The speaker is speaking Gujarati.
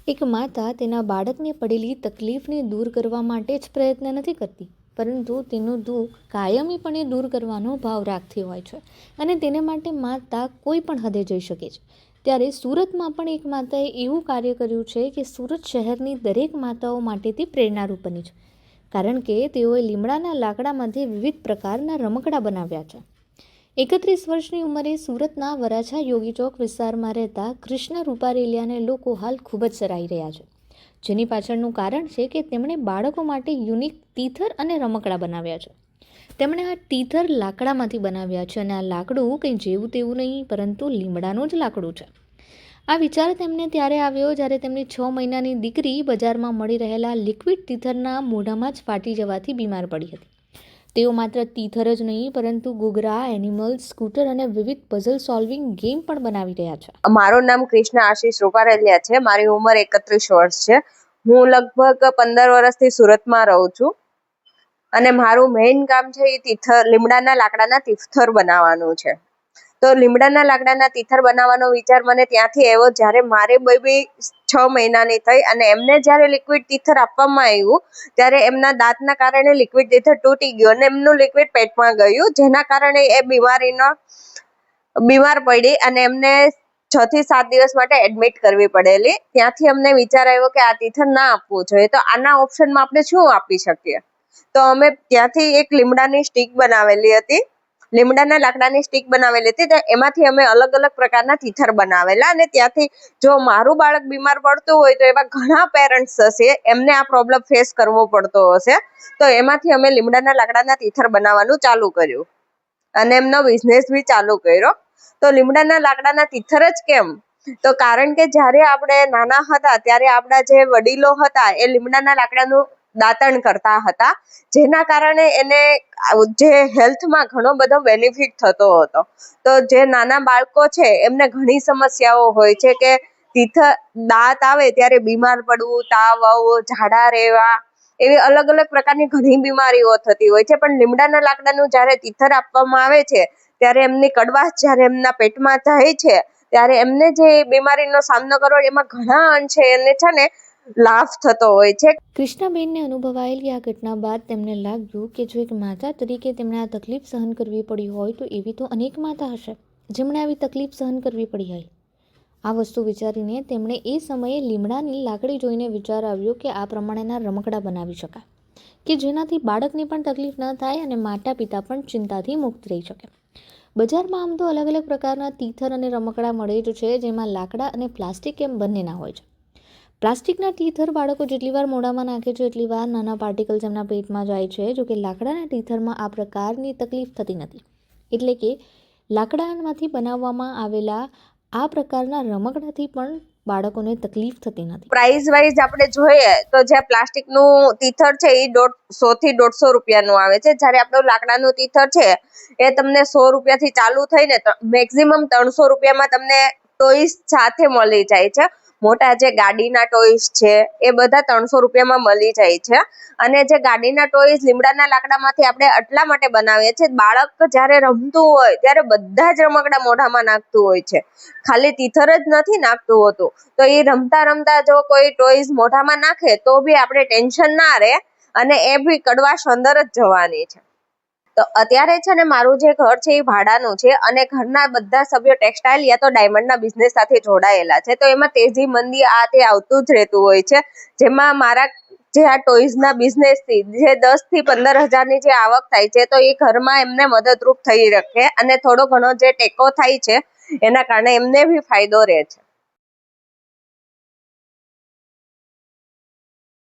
એક માતા તેના બાળકને પડેલી તકલીફને દૂર કરવા માટે જ પ્રયત્ન નથી કરતી, પરંતુ તેનું દુઃખ કાયમીપણે દૂર કરવાનો ભાવ રાખતી હોય છે અને તેને માટે માતા કોઈ પણ હદે જઈ શકે છે. ત્યારે સુરતમાં પણ એક માતાએ એવું કાર્ય કર્યું છે કે સુરત શહેરની દરેક માતાઓ માટે તે પ્રેરણારૂપ બની છે, કારણ કે તેઓએ લીમડાના લાકડામાંથી વિવિધ પ્રકારના રમકડાં બનાવ્યા છે. 31 વર્ષની ઉંમરે સુરતના વરાછા યોગી ચોક વિસ્તારમાં રહેતા કૃષ્ણ રૂપારેલિયાને લોકો હાલ ખૂબ જ સરાહી રહ્યા છે, જેની પાછળનું કારણ છે કે તેમણે બાળકો માટે યુનિક ટીથર અને રમકડાં બનાવ્યા છે. તેમણે આ ટીથર લાકડામાંથી બનાવ્યા છે અને આ લાકડું કંઈ જેવું તેવું નહીં, પરંતુ લીમડાનું જ લાકડું છે. આ વિચાર તેમને ત્યારે આવ્યો જ્યારે તેમની 6 મહિનાની દીકરી બજારમાં મળી રહેલા લિક્વિડ ટીથરના મોઢામાં જ ફાટી જવાથી બીમાર પડી હતી. તેઓ માત્ર ટીથર જ નહીં, પરંતુ ઘૂઘરા, એનિમલ્સ, સ્કૂટર અને વિવિધ પઝલ સોલ્વિંગ ગેમ પણ બનાવી રહ્યા છે. મારું નામ કૃષ્ણ આશીષ રૂપારેલિયા છે. મારી ઉંમર 31 વર્ષ છે. હું લગભગ 15 વર્ષથી સુરતમાં રહું છું અને મારું મેઇન કામ છે એ લીમડાના લાકડાના તીથર બનાવવાનું છે. તો લીમડાના લાકડાના તીથર બનાવવાનો વિચાર મને ત્યાંથી આવ્યો જ્યારે મારે બેબી 6 મહિનાની થઈ અને એમને જ્યારે લિક્વિડ ટીથર આપવામાં આવ્યું ત્યારે એમના દાંતના કારણે લિક્વિડ ટીથર તૂટી ગયું અને એમનું લિક્વિડ પેટમાં ગયું, જેના કારણે એ બીમાર પડી અને એમને 6 થી 7 દિવસ માટે એડમિટ કરવી પડેલી. ત્યાંથી અમને વિચાર આવ્યો કે આ ટીથર ના આપવું જોઈએ, તો આના ઓપ્શનમાં આપણે શું આપી શકીએ. તો અમે ત્યાંથી એક લીમડાની સ્ટીક બનાવેલી હતી, લીમડાના લાકડાની સ્ટીક બનાવેલી હતી. તો એમાંથી અમે અલગ અલગ પ્રકારના ટીથર બનાવેલા અને ત્યાંથી જો મારું બાળક બીમાર પડતું હોય તો એવા ઘણા પેરેન્ટ્સ હશે એમને આ પ્રોબ્લેમ ફેસ કરવો પડતો હશે, તો એમાંથી અમે લીમડાના લાકડાના ટીથર બનાવવાનું ચાલુ કર્યું અને એમનો બિઝનેસ બી ચાલુ કર્યો. તો લીમડાના લાકડાના તીથર જ કેમ? તો કારણ કે જ્યારે આપણે નાના હતા ત્યારે આપણા જે વડીલો હતા એ લીમડાના લાકડાનું દાંતણ કરતા હતા, જેના કારણે એને જે હેલ્થમાં ઘણો બધો બેનિફિટ થતો હતો. તો જે નાના બાળકો છે એમને ઘણી સમસ્યાઓ હોય છે કે દાંત આવે ત્યારે બીમાર પડવું, તાવ આવવો, ઝાડા રહેવા, એવી અલગ અલગ પ્રકારની ઘણી બીમારીઓ થતી હોય છે. પણ લીમડાના લાકડાનું જ્યારે તીથર આપવામાં આવે છે ત્યારે એમની કડવાશ જ્યારે એમના પેટમાં જાય છે ત્યારે એમને જે બીમારીનો સામનો કરવો એમાં ઘણા અંશે એને છે ને લાભ થતો હોય છે. કૃષ્ણાબેનને અનુભવાયેલી આ ઘટના બાદ તેમને લાગ્યું કે જો એક માતા તરીકે તેમણે આ તકલીફ સહન કરવી પડી હોય તો એવી તો અનેક માતા હશે જેમણે આવી તકલીફ સહન કરવી પડી હોય. આ વસ્તુ વિચારીને તેમણે એ સમયે લીમડાની લાકડી જોઈને વિચાર આવ્યો કે આ પ્રમાણેના રમકડાં બનાવી શકાય કે જેનાથી બાળકને પણ તકલીફ ન થાય અને માતા પિતા પણ ચિંતાથી મુક્ત રહી શકે. બજારમાં આમ તો અલગ અલગ પ્રકારના તીથર અને રમકડાં મળે જ છે, જેમાં લાકડા અને પ્લાસ્ટિક એમ બંનેના હોય છે. પ્લાસ્ટિકના ટીથર બાળકો જેટલી વાર મોઢામાં નાખે છે એટલી વાર નાના પાર્ટિકલ્સ એમના પેટમાં જાય છે, જો કે લાકડાના ટીથરમાં આ પ્રકારની તકલીફ થતી નથી. એટલે કે લાકડામાંથી બનાવવામાં આવેલા આ પ્રકારના રમકડાથી પણ બાળકોને તકલીફ થતી નથી. પ્રાઇસ વાઇઝ આપણે જોઈએ તો જે પ્લાસ્ટિકનું તીથર છે એ 100 થી 150 રૂપિયાનું આવે છે, જ્યારે આપણું લાકડાનું તીથર છે એ તમને 100 રૂપિયાથી ચાલુ થઈને મેક્સિમમ 300 રૂપિયામાં તમને ટોયસ સાથે મળી જાય છે. મોટા જે ગાડીના ટોયસ છે એ બધા 300 રૂપિયામાં મળી જાય છે. અને જે ગાડીના ટોયસ લીમડાના લાકડામાંથી આપણે એટલા માટે બનાવીએ છીએ, બાળક જ્યારે રમતું હોય ત્યારે બધા જ રમકડા મોઢામાં નાખતું હોય છે, ખાલી તીથર જ નથી નાખતું હોતું. તો એ રમતા રમતા જો કોઈ ટોયસ મોઢામાં નાખે તો બી આપણે ટેન્શન ના રહે અને એ બી કડવાશ અંદર જ જવાની છે. તો અત્યારે છે ને મારું જે ઘર છે એ ભાડાનું છે અને ઘરના બધા સભ્યો ટેક્સટાઇલ યા તો ડાયમંડના બિઝનેસ સાથે જોડાયેલા છે. તો એમાં તેજી મંદી આ તે આવતું જ રહેતું હોય છે, જેમાં મારા જે આ ટોયઝના બિઝનેસથી જે 10 થી 15 હજારની જે આવક થાય છે તો એ ઘરમાં એમને મદદરૂપ થઈ રહે અને થોડો ઘણો જે ટેકો થાય છે એના કારણે એમને બી ફાયદો રહે છે.